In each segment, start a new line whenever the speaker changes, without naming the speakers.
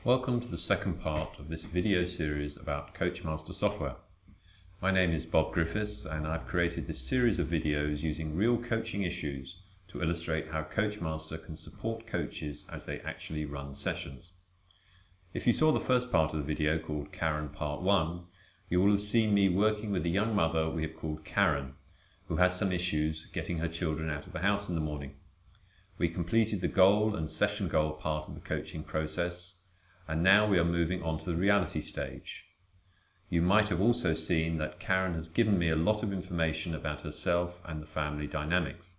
Welcome to the second part of this video series about Coachmaster software. My name is Bob Griffiths and I've created this series of videos using real coaching issues to illustrate how Coachmaster can support coaches as they actually run sessions. If you saw the first part of the video called Karen Part 1, you will have seen me working with a young mother we have called Karen, who has some issues getting her children out of the house in the morning. We completed the goal and session goal part of the coaching process, and now we are moving on to the reality stage. You might have also seen that Karen has given me a lot of information about herself and the family dynamics.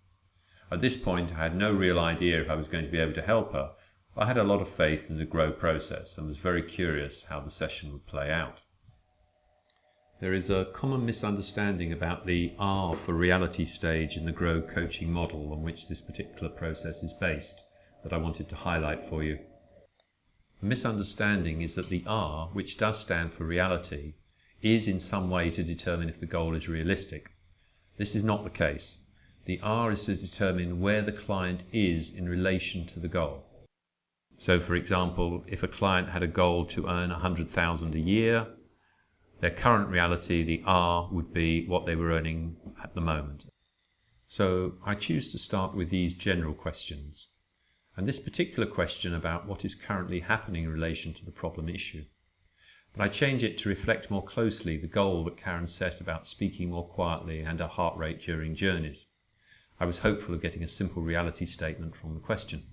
At this point, I had no real idea if I was going to be able to help her, but I had a lot of faith in the GROW process and was very curious how the session would play out. There is a common misunderstanding about the R for reality stage in the GROW coaching model on which this particular process is based that I wanted to highlight for you. The misunderstanding is that the R, which does stand for reality, is in some way to determine if the goal is realistic. This is not the case. The R is to determine where the client is in relation to the goal. So for example, if a client had a goal to earn $100,000 a year, their current reality, the R, would be what they were earning at the moment. So I choose to start with these general questions. And this particular question about what is currently happening in relation to the problem issue. But I change it to reflect more closely the goal that Karen set about speaking more quietly and her heart rate during journeys. I was hopeful of getting a simple reality statement from the question.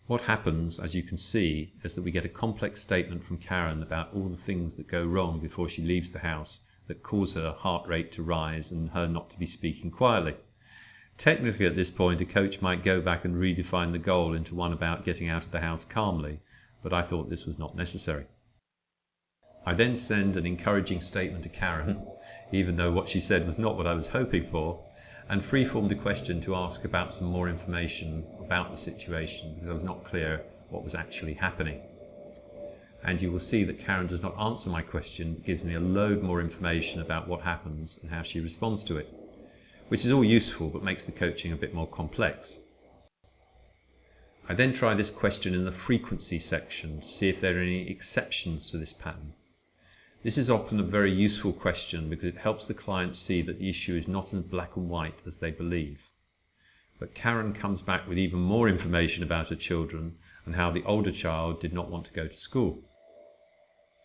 What happens, as you can see, is that we get a complex statement from Karen about all the things that go wrong before she leaves the house that cause her heart rate to rise and her not to be speaking quietly. Technically, at this point, a coach might go back and redefine the goal into one about getting out of the house calmly, but I thought this was not necessary. I then send an encouraging statement to Karen, even though what she said was not what I was hoping for, and free-formed a question to ask about some more information about the situation because I was not clear what was actually happening. And you will see that Karen does not answer my question, but gives me a load more information about what happens and how she responds to it, which is all useful but makes the coaching a bit more complex. I then try this question in the frequency section to see if there are any exceptions to this pattern. This is often a very useful question because it helps the client see that the issue is not as black and white as they believe. But Karen comes back with even more information about her children and how the older child did not want to go to school.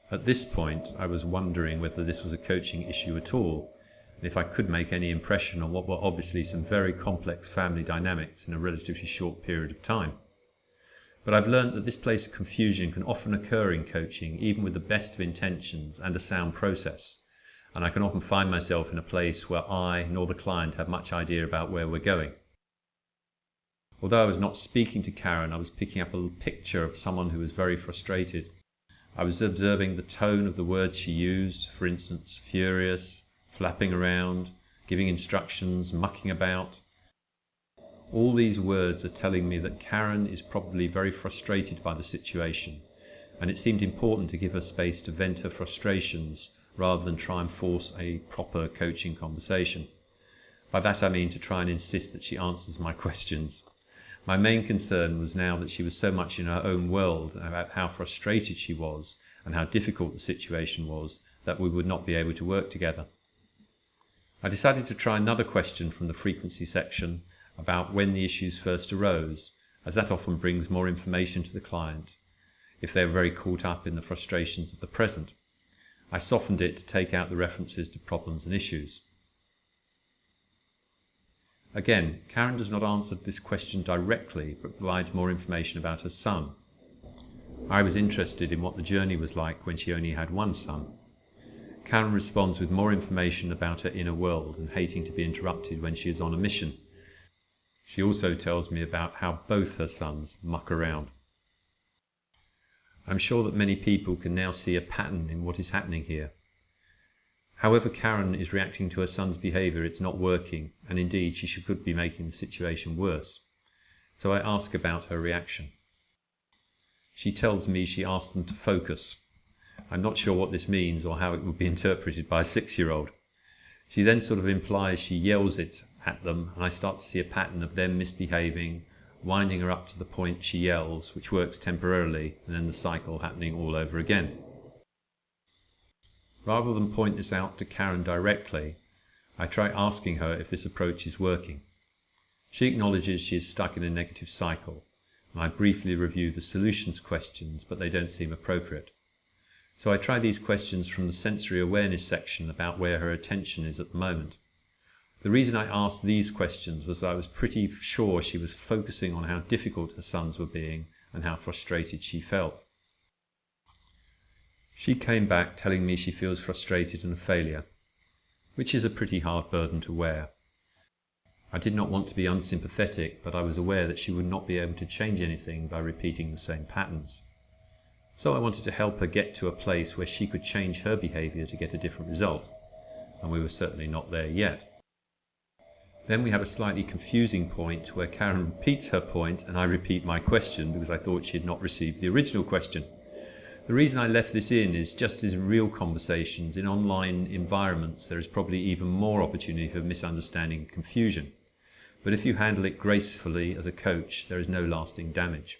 At this point, I was wondering whether this was a coaching issue at all, and if I could make any impression on what were obviously some very complex family dynamics in a relatively short period of time. But I've learned that this place of confusion can often occur in coaching, even with the best of intentions and a sound process, and I can often find myself in a place where I nor the client have much idea about where we're going. Although I was not speaking to Karen, I was picking up a picture of someone who was very frustrated. I was observing the tone of the words she used, for instance, furious, flapping around, giving instructions, mucking about. All these words are telling me that Karen is probably very frustrated by the situation, and it seemed important to give her space to vent her frustrations rather than try and force a proper coaching conversation. By that I mean to try and insist that she answers my questions. My main concern was now that she was so much in her own world about how frustrated she was and how difficult the situation was that we would not be able to work together. I decided to try another question from the frequency section about when the issues first arose, as that often brings more information to the client if they are very caught up in the frustrations of the present. I softened it to take out the references to problems and issues. Again, Karen does not answer this question directly, but provides more information about her son. I was interested in what the journey was like when she only had one son. Karen responds with more information about her inner world and hating to be interrupted when she is on a mission. She also tells me about how both her sons muck around. I'm sure that many people can now see a pattern in what is happening here. However Karen is reacting to her son's behaviour, it's not working, and indeed she could be making the situation worse. So I ask about her reaction. She tells me she asks them to focus. I'm not sure what this means or how it would be interpreted by a 6-year-old. She then sort of implies she yells it at them, and I start to see a pattern of them misbehaving winding her up to the point she yells, which works temporarily, and then the cycle happening all over again. Rather than point this out to Karen directly, I try asking her if this approach is working. She acknowledges she is stuck in a negative cycle, and I briefly review the solutions questions, but they don't seem appropriate. So I try these questions from the sensory awareness section about where her attention is at the moment. The reason I asked these questions was that I was pretty sure she was focusing on how difficult her sons were being and how frustrated she felt. She came back telling me she feels frustrated and a failure, which is a pretty hard burden to wear. I did not want to be unsympathetic, but I was aware that she would not be able to change anything by repeating the same patterns. So I wanted to help her get to a place where she could change her behaviour to get a different result, and we were certainly not there yet. Then we have a slightly confusing point where Karen repeats her point and I repeat my question because I thought she had not received the original question. The reason I left this in is just as in real conversations, in online environments, there is probably even more opportunity for misunderstanding and confusion. But if you handle it gracefully as a coach, there is no lasting damage.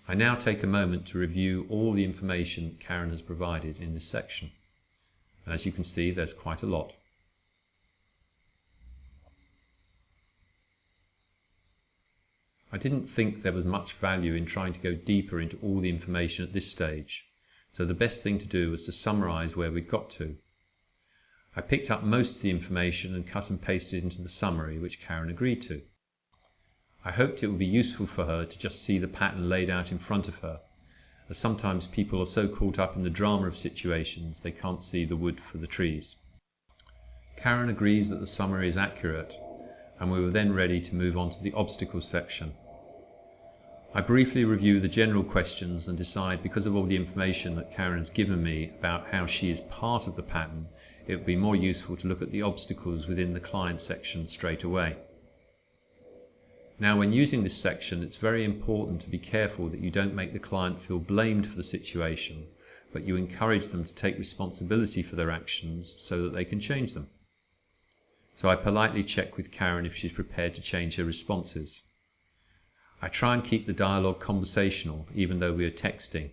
I now take a moment to review all the information that Karen has provided in this section. And as you can see, there's quite a lot. I didn't think there was much value in trying to go deeper into all the information at this stage, so the best thing to do was to summarise where we'd got to. I picked up most of the information and cut and pasted it into the summary, which Karen agreed to. I hoped it would be useful for her to just see the pattern laid out in front of her, as sometimes people are so caught up in the drama of situations they can't see the wood for the trees. Karen agrees that the summary is accurate, and we were then ready to move on to the obstacles section. I briefly review the general questions and decide, because of all the information that Karen has given me about how she is part of the pattern, it would be more useful to look at the obstacles within the client section straight away. Now, when using this section, it's very important to be careful that you don't make the client feel blamed for the situation, but you encourage them to take responsibility for their actions so that they can change them. So I politely check with Karen if she's prepared to change her responses. I try and keep the dialogue conversational, even though we are texting.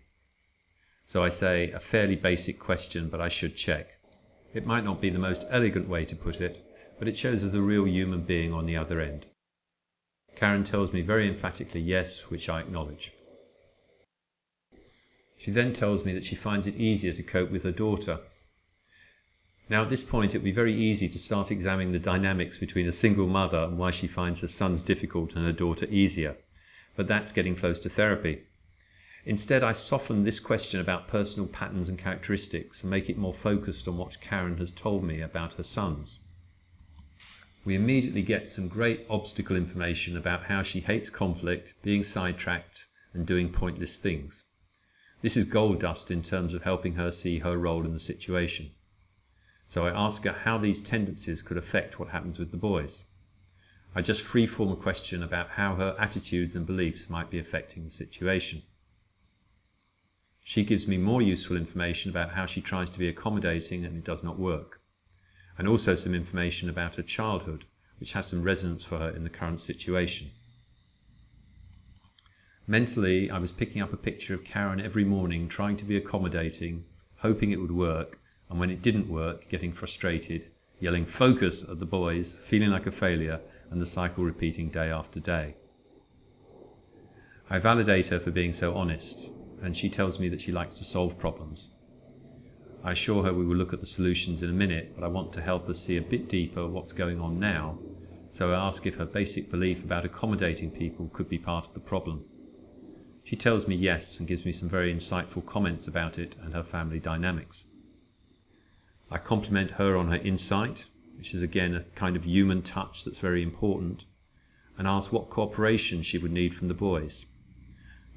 So I say, a fairly basic question, but I should check. It might not be the most elegant way to put it, but it shows there's a real human being on the other end. Karen tells me very emphatically yes, which I acknowledge. She then tells me that she finds it easier to cope with her daughter. Now at this point it would be very easy to start examining the dynamics between a single mother and why she finds her sons difficult and her daughter easier. But that's getting close to therapy. Instead, I soften this question about personal patterns and characteristics and make it more focused on what Karen has told me about her sons. We immediately get some great obstacle information about how she hates conflict, being sidetracked, and doing pointless things. This is gold dust in terms of helping her see her role in the situation. So I ask her how these tendencies could affect what happens with the boys. I just freeform a question about how her attitudes and beliefs might be affecting the situation. She gives me more useful information about how she tries to be accommodating and it does not work, and also some information about her childhood, which has some resonance for her in the current situation. Mentally, I was picking up a picture of Karen every morning trying to be accommodating, hoping it would work, and when it didn't work, getting frustrated, yelling "focus" at the boys, feeling like a failure, and the cycle repeating day after day. I validate her for being so honest, and she tells me that she likes to solve problems. I assure her we will look at the solutions in a minute, but I want to help her see a bit deeper what's going on now, so I ask if her basic belief about accommodating people could be part of the problem. She tells me yes and gives me some very insightful comments about it and her family dynamics. I compliment her on her insight, which is again a kind of human touch that's very important, and ask what cooperation she would need from the boys.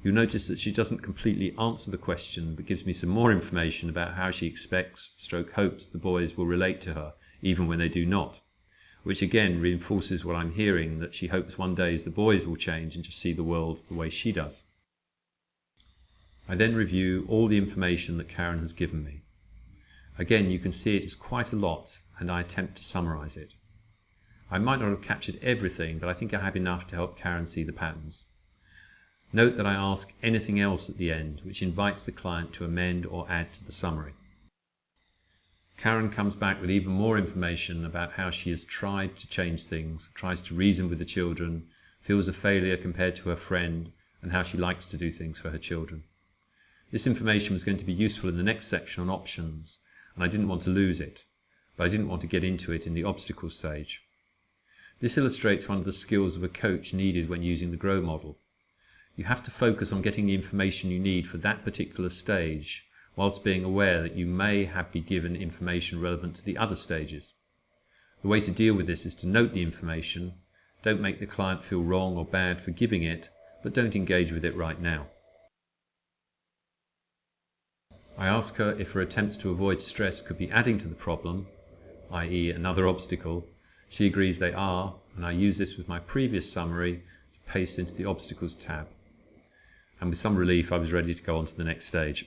You'll notice that she doesn't completely answer the question, but gives me some more information about how she expects, hopes the boys will relate to her, even when they do not, which again reinforces what I'm hearing, that she hopes one day the boys will change and just see the world the way she does. I then review all the information that Karen has given me. Again, you can see it is quite a lot, and I attempt to summarize it. I might not have captured everything, but I think I have enough to help Karen see the patterns. Note that I ask anything else at the end, which invites the client to amend or add to the summary. Karen comes back with even more information about how she has tried to change things, tries to reason with the children, feels a failure compared to her friend, and how she likes to do things for her children. This information was going to be useful in the next section on options, and I didn't want to lose it, but I didn't want to get into it in the obstacles stage. This illustrates one of the skills of a coach needed when using the GROW model. You have to focus on getting the information you need for that particular stage, whilst being aware that you may be given information relevant to the other stages. The way to deal with this is to note the information, don't make the client feel wrong or bad for giving it, but don't engage with it right now. I ask her if her attempts to avoid stress could be adding to the problem, i.e. another obstacle. She agrees they are, and I use this with my previous summary to paste into the obstacles tab. And with some relief, I was ready to go on to the next stage.